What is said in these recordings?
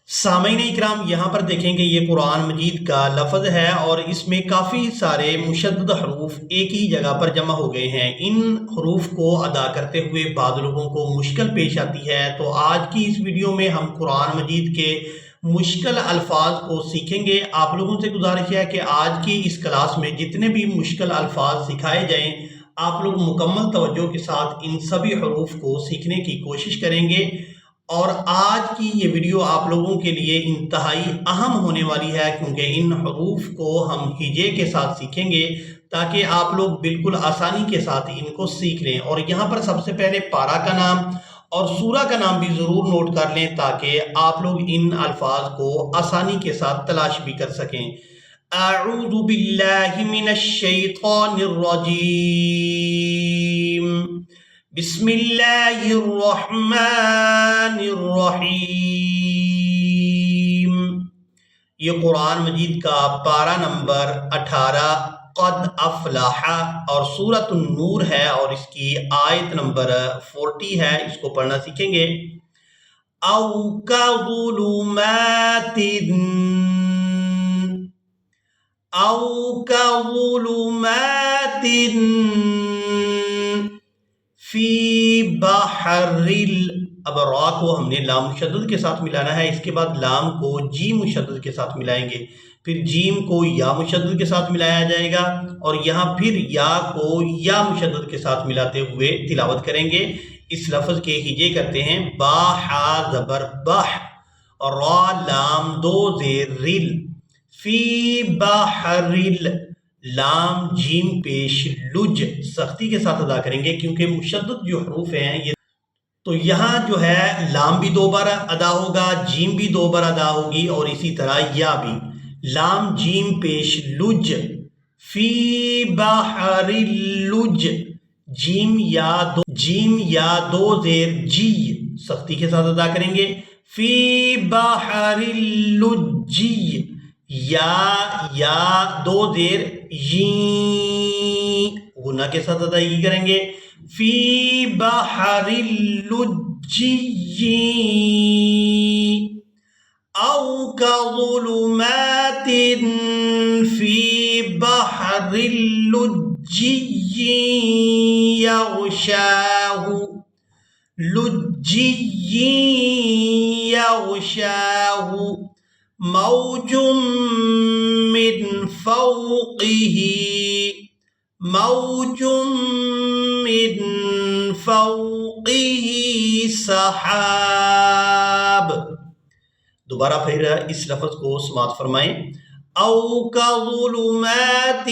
سامعین اکرام، یہاں پر دیکھیں کہ یہ قرآن مجید کا لفظ ہے اور اس میں کافی سارے مشدد حروف ایک ہی جگہ پر جمع ہو گئے ہیں۔ ان حروف کو ادا کرتے ہوئے بعض لوگوں کو مشکل پیش آتی ہے، تو آج کی اس ویڈیو میں ہم قرآن مجید کے مشکل الفاظ کو سیکھیں گے۔ آپ لوگوں سے گزارش ہے کہ آج کی اس کلاس میں جتنے بھی مشکل الفاظ سکھائے جائیں، آپ لوگ مکمل توجہ کے ساتھ ان سبھی حروف کو سیکھنے کی کوشش کریں گے۔ اور آج کی یہ ویڈیو آپ لوگوں کے لیے انتہائی اہم ہونے والی ہے، کیونکہ ان حروف کو ہم ہجے کے ساتھ سیکھیں گے تاکہ آپ لوگ بالکل آسانی کے ساتھ ان کو سیکھ لیں۔ اور یہاں پر سب سے پہلے پارہ کا نام اور سورہ کا نام بھی ضرور نوٹ کر لیں تاکہ آپ لوگ ان الفاظ کو آسانی کے ساتھ تلاش بھی کر سکیں۔ اعوذ باللہ من الشیطان الرجیم، بسم اللہ الرحمن الرحیم۔ یہ قرآن مجید کا پارہ نمبر 18 قد افلح اور سورۃ النور ہے، اور اس کی آیت نمبر 40 ہے۔ اس کو پڑھنا سیکھیں گے۔ او کظلمات فی بحر اب را کو ہم نے لام مشدد کے ساتھ ملانا ہے، اس کے بعد لام کو جیم مشدد کے ساتھ ملائیں گے، پھر جیم کو یا مشدد کے ساتھ ملایا جائے گا، اور یہاں پھر یا کو یا مشدد کے ساتھ ملاتے ہوئے تلاوت کریں گے۔ اس لفظ کے ہجے کرتے ہیں با حا زبر بح، را لام دو زیر رل، فی بحر لام جیم پیش لج، سختی کے ساتھ ادا کریں گے کیونکہ مشدد جو حروف ہیں یہ، تو یہاں جو ہے لام بھی 2 بار ادا ہوگا، جیم بھی 2 بار ادا ہوگی، اور اسی طرح یا بھی لام جیم پیش لج، فی بحر لج، جیم یا دو زیر جی، سختی کے ساتھ ادا کریں گے، فی بحر لجی، یا دو زیر غنہ کے ساتھ ادائیگی کریں گے، فی بحر لجی او کظلمات فی بحر لجی یغشاہ موج من فوقه سحاب۔ دوبارہ پھر اس لفظ کو سماعت فرمائیں۔ او کظلمات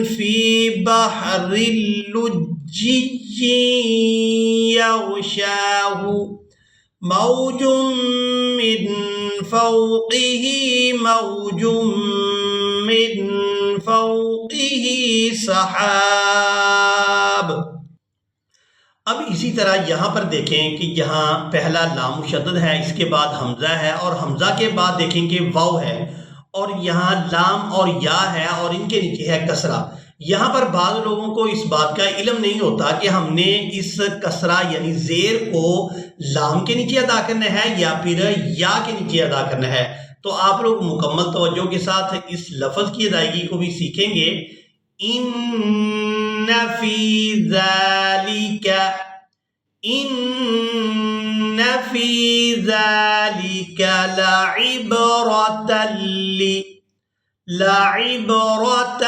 فی بحر لجی یغشاہ موج من فوقه سحاب۔ اب اسی طرح یہاں پر دیکھیں کہ یہاں پہلا لام مشدد ہے، اس کے بعد حمزہ ہے، اور حمزہ کے بعد دیکھیں کہ واو ہے، اور یہاں لام اور یا ہے، اور ان کے نیچے ہے کسرہ۔ یہاں پر بعض لوگوں کو اس بات کا علم نہیں ہوتا کہ ہم نے اس کسرہ یعنی زیر کو لام کے نیچے ادا کرنا ہے یا پھر یا کے نیچے ادا کرنا ہے، تو آپ لوگ مکمل توجہ کے ساتھ اس لفظ کی ادائیگی کو بھی سیکھیں گے۔ ان فی ذالک لعبرۃ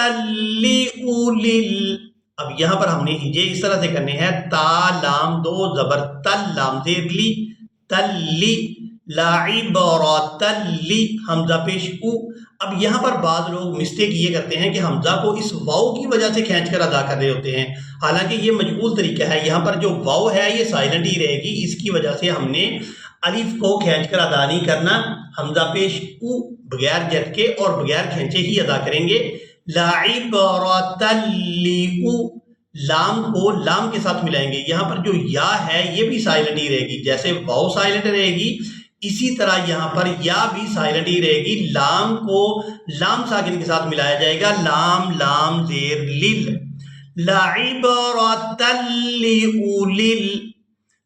لأولی، اب یہاں پر ہم نے ہجے اس طرح سے کرنے ہیں، تا لام دو زبر تل لام زیر لی، تلی، لعبرۃ لی، حمزہ پیش او۔ اب یہاں پر بعض لوگ مسٹیک یہ کرتے ہیں کہ حمزہ کو اس واو کی وجہ سے کھینچ کر ادا کر رہے ہوتے ہیں، حالانکہ یہ مجبور طریقہ ہے۔ یہاں پر جو واو ہے یہ سائلنٹ ہی رہے گی، اس کی وجہ سے ہم نے الف کو کھینچ کر ادا نہیں کرنا، حمزہ پیش او بغیر جھٹکے اور بغیر کھینچے ہی ادا کریں گے۔ لعبرۃ لأو، لام کو لام کے ساتھ ملائیں گے، یہاں پر جو یا ہے یہ بھی سائلنٹ ہی رہے گی، جیسے واو سائلنٹ رہے گی اسی طرح یہاں پر یا بھی سائلنٹ ہی رہے گی، لام کو لام ساکن کے ساتھ ملایا جائے گا، لام لام زیر لل، لعبرۃ لأولی